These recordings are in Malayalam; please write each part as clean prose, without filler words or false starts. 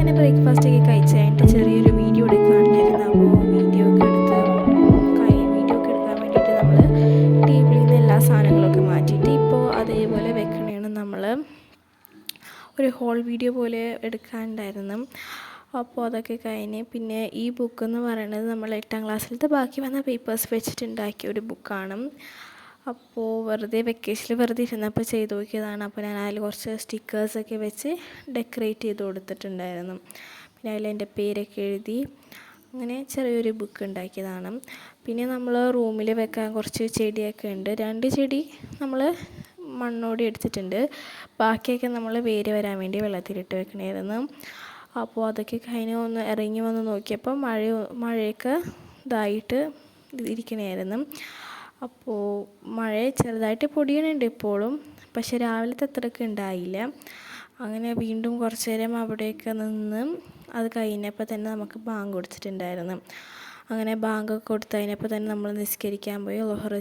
അങ്ങനെ ബ്രേക്ക്ഫാസ്റ്റൊക്കെ കഴിച്ച് കഴിഞ്ഞിട്ട് ചെറിയൊരു വീഡിയോ എടുക്കുകയായിരുന്നു. അപ്പോൾ വീഡിയോ ഒക്കെ എടുക്കാൻ വേണ്ടിയിട്ട് നമ്മൾ ടേബിളിൽ നിന്ന് എല്ലാ സാധനങ്ങളൊക്കെ മാറ്റിയിട്ട് ഇപ്പോൾ അതേപോലെ വെക്കണേണ്. നമ്മൾ ഒരു ഹോൾ വീഡിയോ പോലെ എടുക്കാനുണ്ടായിരുന്നു. അപ്പോൾ അതൊക്കെ കഴിഞ്ഞ് പിന്നെ ഈ ബുക്ക് എന്ന് പറയുന്നത് നമ്മൾ 8ാം ക്ലാസ്സിലത്തെ ബാക്കി വന്ന പേപ്പേഴ്സ് വെച്ചിട്ടുണ്ടാക്കിയ ഒരു ബുക്കാണ്. അപ്പോൾ വെറുതെ വെക്കേഷനിൽ വെറുതെ ഇരുന്നപ്പോൾ ചെയ്ത് നോക്കിയതാണ്. അപ്പോൾ ഞാൻ അതിൽ കുറച്ച് സ്റ്റിക്കേഴ്സൊക്കെ വെച്ച് ഡെക്കറേറ്റ് ചെയ്ത് കൊടുത്തിട്ടുണ്ടായിരുന്നു. പിന്നെ അതിൽ എൻ്റെ പേരൊക്കെ എഴുതി അങ്ങനെ ചെറിയൊരു ബുക്ക് ഉണ്ടാക്കിയതാണ്. പിന്നെ നമ്മൾ റൂമിൽ വെക്കാൻ കുറച്ച് ചെടിയൊക്കെ ഉണ്ട്. 2 ചെടി നമ്മൾ മണ്ണോടി എടുത്തിട്ടുണ്ട്. ബാക്കിയൊക്കെ നമ്മൾ വേര് വരാൻ വേണ്ടി വെള്ളത്തിലിട്ട് വെക്കണമായിരുന്നു. അപ്പോൾ അതൊക്കെ കഴിഞ്ഞ് ഒന്ന് ഇറങ്ങി വന്ന് നോക്കിയപ്പോൾ മഴയൊക്കെ ഇതായിട്ട് ഇരിക്കണമായിരുന്നു. അപ്പോൾ മഴ ചെറുതായിട്ട് പൊടിയണുണ്ട് ഇപ്പോഴും, പക്ഷെ രാവിലത്തെ അത്രയ്ക്ക് ഉണ്ടായില്ല. അങ്ങനെ വീണ്ടും കുറച്ച് നേരം അവിടെയൊക്കെ നിന്ന് അത് കഴിഞ്ഞപ്പോൾ തന്നെ നമുക്ക് ബാങ്ക് കൊടുത്തിട്ടുണ്ടായിരുന്നു. അങ്ങനെ ബാങ്കൊക്കെ കൊടുത്ത് കഴിഞ്ഞപ്പോൾ തന്നെ നമ്മൾ നിസ്കരിക്കാൻ പോയി. ളുഹർ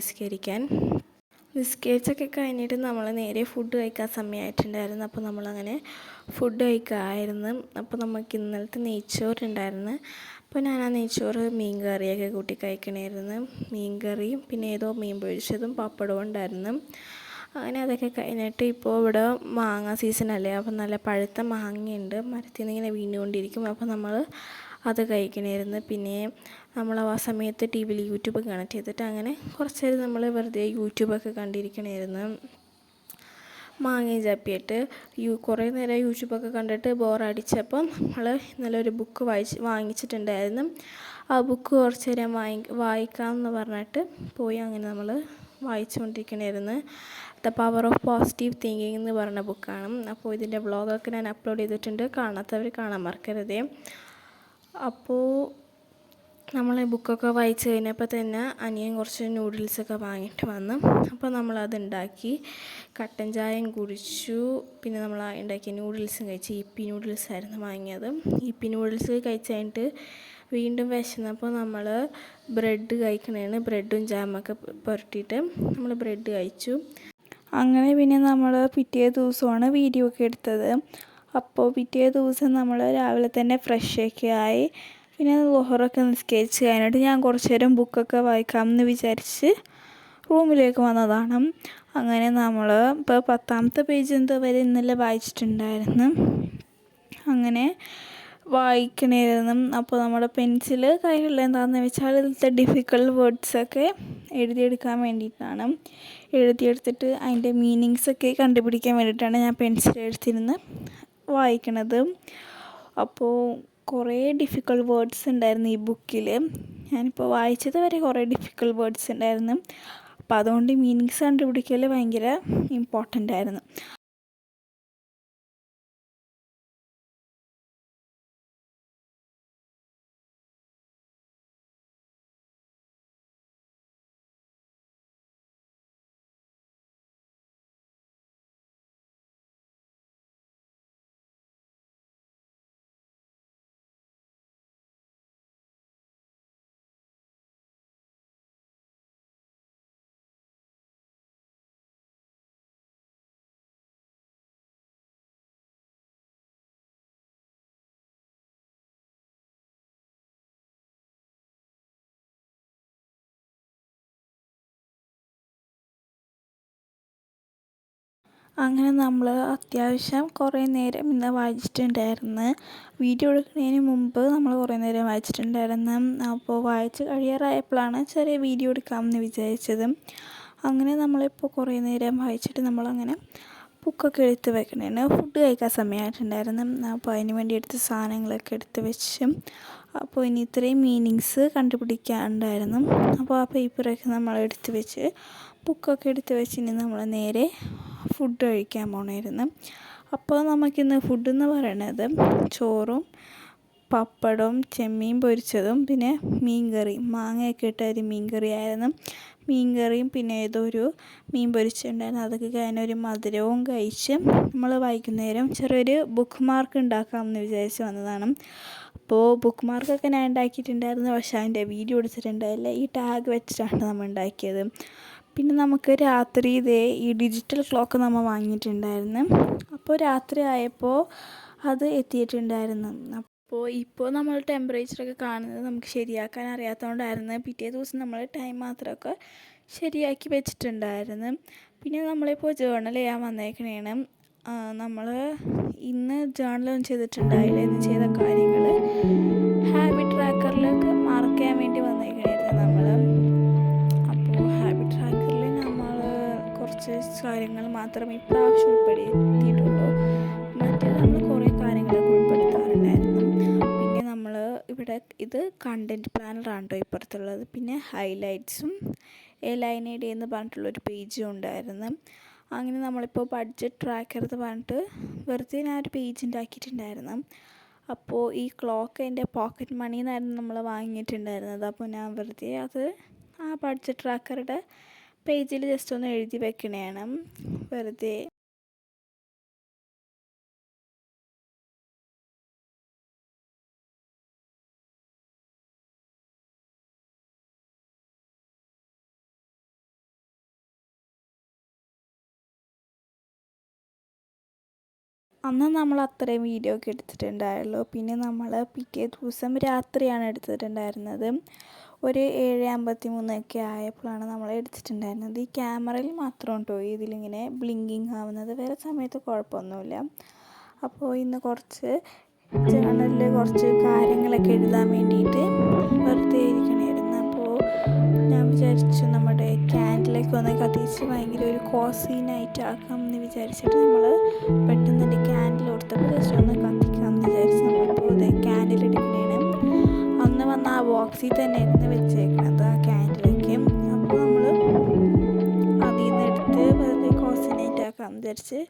നിസ്കരിച്ചൊക്കെ കഴിഞ്ഞിട്ട് നമ്മൾ നേരെ ഫുഡ് കഴിക്കാൻ സമയമായിട്ടുണ്ടായിരുന്നു. അപ്പോൾ നമ്മളങ്ങനെ ഫുഡ് കഴിക്കാമായിരുന്നു. അപ്പോൾ നമുക്ക് ഇന്നലത്തെ നെയ്ച്ചോറുണ്ടായിരുന്നു. അപ്പോൾ ഞാൻ ആ നെയ്ച്ചോറ് മീൻ കറിയൊക്കെ കൂട്ടി കഴിക്കണമായിരുന്നു. മീൻ കറിയും പിന്നെ ഏതോ മീൻ പൊരിച്ചതും പപ്പടവും ഉണ്ടായിരുന്നു. അങ്ങനെ അതൊക്കെ കഴിഞ്ഞിട്ട് ഇപ്പോൾ ഇവിടെ മാങ്ങ സീസണല്ലേ, അപ്പോൾ നല്ല പഴുത്ത മാങ്ങയുണ്ട്, മരത്തിൽ നിന്ന് ഇങ്ങനെ വീണുകൊണ്ടിരിക്കും. അപ്പോൾ നമ്മൾ അത് കഴിക്കണമായിരുന്നു. പിന്നെ നമ്മൾ ആ സമയത്ത് ടി വിയിൽ യൂട്യൂബ് കണക്ട് ചെയ്തിട്ട് അങ്ങനെ കുറച്ച് നേരം നമ്മൾ വെറുതെ യൂട്യൂബൊക്കെ കണ്ടിരിക്കണമായിരുന്നു. മാങ്ങയും ചപ്പിയിട്ട് കുറേ നേരം യൂട്യൂബൊക്കെ കണ്ടിട്ട് ബോറടിച്ചപ്പം നമ്മൾ ഇന്നലെ ഒരു ബുക്ക് വാങ്ങിച്ചിട്ടുണ്ടായിരുന്നു. ആ ബുക്ക് കുറച്ച് നേരം വായിക്കാമെന്ന് പറഞ്ഞിട്ട് പോയി അങ്ങനെ നമ്മൾ വായിച്ചുകൊണ്ടിരിക്കണമായിരുന്നു. The power of positive thinking എന്ന് പറഞ്ഞ ബുക്കാണ്. അപ്പോൾ ഇതിൻ്റെ വ്ളോഗൊക്കെ ഞാൻ അപ്ലോഡ് ചെയ്തിട്ടുണ്ട്, കാണാത്തവർ കാണാൻ മറക്കരുതേ. അപ്പോൾ നമ്മൾ ബുക്കൊക്കെ വായിച്ച് കഴിഞ്ഞപ്പോൾ തന്നെ അനിയൻ കുറച്ച് നൂഡിൽസൊക്കെ വാങ്ങിയിട്ട് വന്നു. അപ്പോൾ നമ്മളതുണ്ടാക്കി കട്ടൻ ചായയും കുടിച്ചു. പിന്നെ നമ്മൾ ഉണ്ടാക്കിയ നൂഡിൽസും കഴിച്ചു. ഇപ്പി നൂഡിൽസായിരുന്നു വാങ്ങിയത്. ഇപ്പി നൂഡിൽസ് കഴിച്ച് കഴിഞ്ഞിട്ട് വീണ്ടും വിശന്നപ്പോൾ നമ്മൾ ബ്രെഡ് കഴിക്കണേന് ബ്രെഡും ജാമൊക്കെ പുരട്ടിയിട്ട് നമ്മൾ ബ്രെഡ് കഴിച്ചു. അങ്ങനെ പിന്നെ നമ്മൾ പിറ്റേ ദിവസമാണ് വീഡിയോ ഒക്കെ എടുത്തത്. അപ്പോൾ പിറ്റേ ദിവസം നമ്മൾ രാവിലെ തന്നെ ഫ്രഷൊക്കെ ആയി പിന്നെ ളുഹറൊക്കെ നിസ്കരിച്ച് കഴിഞ്ഞിട്ട് ഞാൻ കുറച്ച് നേരം ബുക്കൊക്കെ വായിക്കാമെന്ന് വിചാരിച്ച് റൂമിലേക്ക് വന്നതാണ്. അങ്ങനെ നമ്മൾ ഇപ്പോൾ 10ാമത്തെ പേജ് വരെ ഇന്നലെ വായിച്ചിട്ടുണ്ടായിരുന്നു. അങ്ങനെ വായിക്കണമായിരുന്നു. അപ്പോൾ നമ്മുടെ പെൻസിൽ കയ്യിലുള്ള എന്താണെന്ന് വെച്ചാൽ ഇതിലത്തെ ഡിഫിക്കൽട്ട് വേർഡ്സൊക്കെ എഴുതിയെടുക്കാൻ വേണ്ടിയിട്ടാണ്. എഴുതിയെടുത്തിട്ട് അതിൻ്റെ മീനിങ്സൊക്കെ കണ്ടുപിടിക്കാൻ വേണ്ടിയിട്ടാണ് ഞാൻ പെൻസിൽ എടുത്തിരുന്ന് വായിക്കണത്. അപ്പോൾ കുറേ ഡിഫിക്കൽട്ട് വേർഡ്സ് ഉണ്ടായിരുന്നു ഈ ബുക്കിൽ. ഞാനിപ്പോൾ വായിച്ചത് വരെ കുറേ ഡിഫിക്കൽട്ട് വേർഡ്സ് ഉണ്ടായിരുന്നു. അപ്പോൾ അതുകൊണ്ട് മീനിങ്സ് കണ്ടുപിടിക്കൽ ഭയങ്കര ഇമ്പോർട്ടൻ്റ് ആയിരുന്നു. അങ്ങനെ നമ്മൾ അത്യാവശ്യം കുറേ നേരം ഇന്ന് വായിച്ചിട്ടുണ്ടായിരുന്നു. വീഡിയോ എടുക്കുന്നതിന് മുമ്പ് നമ്മൾ കുറേ നേരം വായിച്ചിട്ടുണ്ടായിരുന്നു. അപ്പോൾ വായിച്ച് കഴിയാറായപ്പോഴാണ് ചെറിയ വീഡിയോ എടുക്കാമെന്ന് വിചാരിച്ചത്. അങ്ങനെ നമ്മളിപ്പോൾ കുറേ നേരം വായിച്ചിട്ട് നമ്മളങ്ങനെ ബുക്കൊക്കെ എടുത്ത് വെക്കണേന് ഫുഡ് കഴിക്കാൻ സമയമായിട്ടുണ്ടായിരുന്നു. അപ്പോൾ അതിന് വേണ്ടി എടുത്ത സാധനങ്ങളൊക്കെ എടുത്ത് വെച്ച് അപ്പോൾ ഇനി ഇത്രയും മീനിങ്സ് കണ്ടുപിടിക്കാനുണ്ടായിരുന്നു. അപ്പോൾ ആ പേപ്പറൊക്കെ നമ്മൾ എടുത്ത് വെച്ച് ബുക്കൊക്കെ എടുത്ത് വെച്ച് ഇനി നമ്മൾ നേരെ ഫുഡ് കഴിക്കാൻ പോകണമായിരുന്നു. അപ്പോൾ നമുക്കിന്ന് ഫുഡെന്ന് പറയണത് ചോറും പപ്പടവും ചെമ്മീൻ പൊരിച്ചതും പിന്നെ മീൻ കറി, മാങ്ങയൊക്കെ ഇട്ട ഒരു മീൻ കറിയായിരുന്നു. മീൻ കറിയും പിന്നെ ഏതോ ഒരു മീൻ പൊരിച്ചിട്ടുണ്ടായിരുന്നു. അതൊക്കെ കഴിഞ്ഞ ഒരു മധുരവും കഴിച്ച് നമ്മൾ വൈകുന്നേരം ചെറിയൊരു ബുക്ക് മാർക്ക് ഉണ്ടാക്കാമെന്ന് വിചാരിച്ച് വന്നതാണ്. അപ്പോൾ ബുക്ക് മാർക്കൊക്കെ ഞാൻ ഉണ്ടാക്കിയിട്ടുണ്ടായിരുന്നു, പക്ഷേ അതിൻ്റെ വീഡിയോ എടുത്തിട്ടുണ്ടായില്ല. ഈ ടാഗ് വെച്ചിട്ടാണ് നമ്മൾ ഉണ്ടാക്കിയത്. പിന്നെ നമുക്ക് രാത്രി ഈ ഡിജിറ്റൽ ക്ലോക്ക് നമ്മൾ വാങ്ങിയിട്ടുണ്ടായിരുന്നു. അപ്പോൾ രാത്രി ആയപ്പോൾ അത് എത്തിയിട്ടുണ്ടായിരുന്നു. ഇപ്പോൾ നമ്മൾ ടെമ്പറേച്ചറൊക്കെ കാണുന്നത് നമുക്ക് ശരിയാക്കാൻ അറിയാത്തതുകൊണ്ടായിരുന്നു. പിറ്റേ ദിവസം നമ്മൾ ടൈം മാത്രമൊക്കെ ശരിയാക്കി വെച്ചിട്ടുണ്ടായിരുന്നു. പിന്നെ നമ്മളിപ്പോൾ ജേർണൽ ചെയ്യാൻ വന്നേക്കണേണ്. നമ്മൾ ഇന്ന് ജേർണലൊന്നും ചെയ്തിട്ടുണ്ടായില്ല. ഇന്ന് ചെയ്ത കാര്യങ്ങൾ ഹാബിറ്റ് ട്രാക്കറിലൊക്കെ മാർക്ക് ചെയ്യാൻ വേണ്ടി വന്നേക്കണായിരുന്നു നമ്മൾ. അപ്പോൾ ഹാബിറ്റ് ട്രാക്കറിൽ നമ്മൾ കുറച്ച് കാര്യങ്ങൾ മാത്രമേ ഇപ്രാവശ്യം ഉൾപ്പെടുത്തിയിട്ടുള്ളൂ. മറ്റേ നമ്മൾ കുറേ കാര്യങ്ങളൊക്കെ ഉൾപ്പെടുത്താറുണ്ടായിരുന്നു. പിന്നെ നമ്മൾ ഇവിടെ ഇത് കണ്ടൻറ്റ് പ്ലാനറാണ് കേട്ടോ ഇപ്പുറത്തുള്ളത്. പിന്നെ ഹൈലൈറ്റ്സും എലൈനേഡ് എന്ന് പറഞ്ഞിട്ടുള്ളൊരു പേജും ഉണ്ടായിരുന്നു. അങ്ങനെ നമ്മളിപ്പോൾ ബഡ്ജറ്റ് ട്രാക്കർ എന്ന് പറഞ്ഞിട്ട് വെറുതെ ഞാൻ ഒരു പേജ് ഉണ്ടാക്കിയിട്ടുണ്ടായിരുന്നു. അപ്പോൾ ഈ ക്ലോക്ക് എൻ്റെ പോക്കറ്റ് മണി എന്നായിരുന്നു നമ്മൾ വാങ്ങിയിട്ടുണ്ടായിരുന്നത്. അപ്പോൾ ഞാൻ വെറുതെ അത് ആ ബഡ്ജറ്റ് ട്രാക്കറുടെ പേജിൽ ജസ്റ്റ് ഒന്ന് എഴുതി വെക്കണേണ് വെറുതെ. അന്ന് നമ്മൾ അത്രയും വീഡിയോ ഒക്കെ എടുത്തിട്ടുണ്ടായുള്ളൂ. പിന്നെ നമ്മൾ പിറ്റേ ദിവസം രാത്രിയാണ് എടുത്തിട്ടുണ്ടായിരുന്നത്. ഒരു 7:53 ആയപ്പോഴാണ് നമ്മൾ എടുത്തിട്ടുണ്ടായിരുന്നത്. ഈ ക്യാമറയിൽ മാത്രം കേട്ടോ ഇതിലിങ്ങനെ ബ്ലിങ്കിങ് ആവുന്നത്, വേറെ സമയത്ത് കുഴപ്പമൊന്നുമില്ല. അപ്പോൾ ഇന്ന് കുറച്ച് ജേർണലിൽ കുറച്ച് കാര്യങ്ങളൊക്കെ എഴുതാൻ വേണ്ടിയിട്ട് വെറുതെ ഇരിക്കണമായിരുന്നു. അപ്പോൾ ഞാൻ വിചാരിച്ചു നമ്മുടെ ക്യാൻഡിലൊക്കെ ഒന്ന് കത്തിച്ച് ഭയങ്കര ഒരു കോസി നൈറ്റ് ആക്കാം എന്ന് വിചാരിച്ചിട്ട് നമ്മൾ പെട്ടെന്ന് എൻ്റെ ക്യാൻഡിൽ കൊടുത്തപ്പോൾ ജസ്റ്റ് ഒന്ന് കത്തിക്കാമെന്ന് വിചാരിച്ചു. നമ്മളിപ്പോൾ ഇത് ക്യാൻഡിൽ എടുക്കണേന് അന്ന് വന്ന ആ ബോക്സിൽ തന്നെ ഇരുന്ന് വെച്ചേക്കണത് ആ ക്യാൻഡിലൊക്കെ. അപ്പോൾ നമ്മൾ അതിൽ നിന്ന് എടുത്ത് വെറുതെ കോസി നൈറ്റ് ആക്കാമെന്ന് വിചാരിച്ച്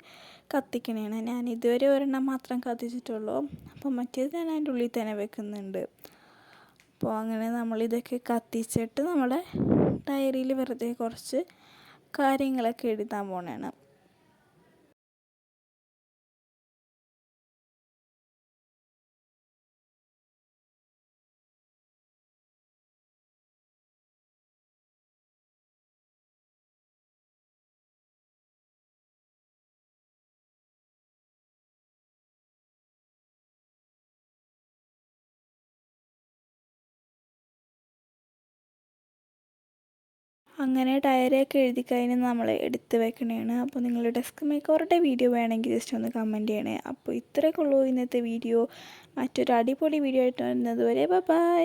കത്തിക്കണേണ്. ഞാൻ ഇതുവരെ ഒരെണ്ണം മാത്രം കത്തിച്ചിട്ടുള്ളൂ. അപ്പോൾ മറ്റേത് ഞാൻ അതിൻ്റെ ഉള്ളിൽ തന്നെ വെക്കുന്നുണ്ട്. അപ്പോൾ അങ്ങനെ നമ്മളിതൊക്കെ കത്തിച്ചിട്ട് നമ്മുടെ ഡയറിയിൽ വെറുതെ കുറച്ച് കാര്യങ്ങളൊക്കെ എഴുതാൻ പോണേണ്. അങ്ങനെ ഡയറിയൊക്കെ എഴുതി കഴിഞ്ഞ് നമ്മൾ എടുത്ത് വെക്കണേണ്. അപ്പോൾ നിങ്ങൾ ഡെസ്ക് മേക്കോറുടെ വീഡിയോ വേണമെങ്കിൽ ജസ്റ്റ് ഒന്ന് കമൻറ്റ് ചെയ്യണേ. അപ്പോൾ ഇത്രയൊക്കെ ഉള്ളൂ ഇന്നത്തെ വീഡിയോ. മറ്റൊരു അടിപൊളി വീഡിയോ ആയിട്ട് വരുന്നത് വരെ ബൈ.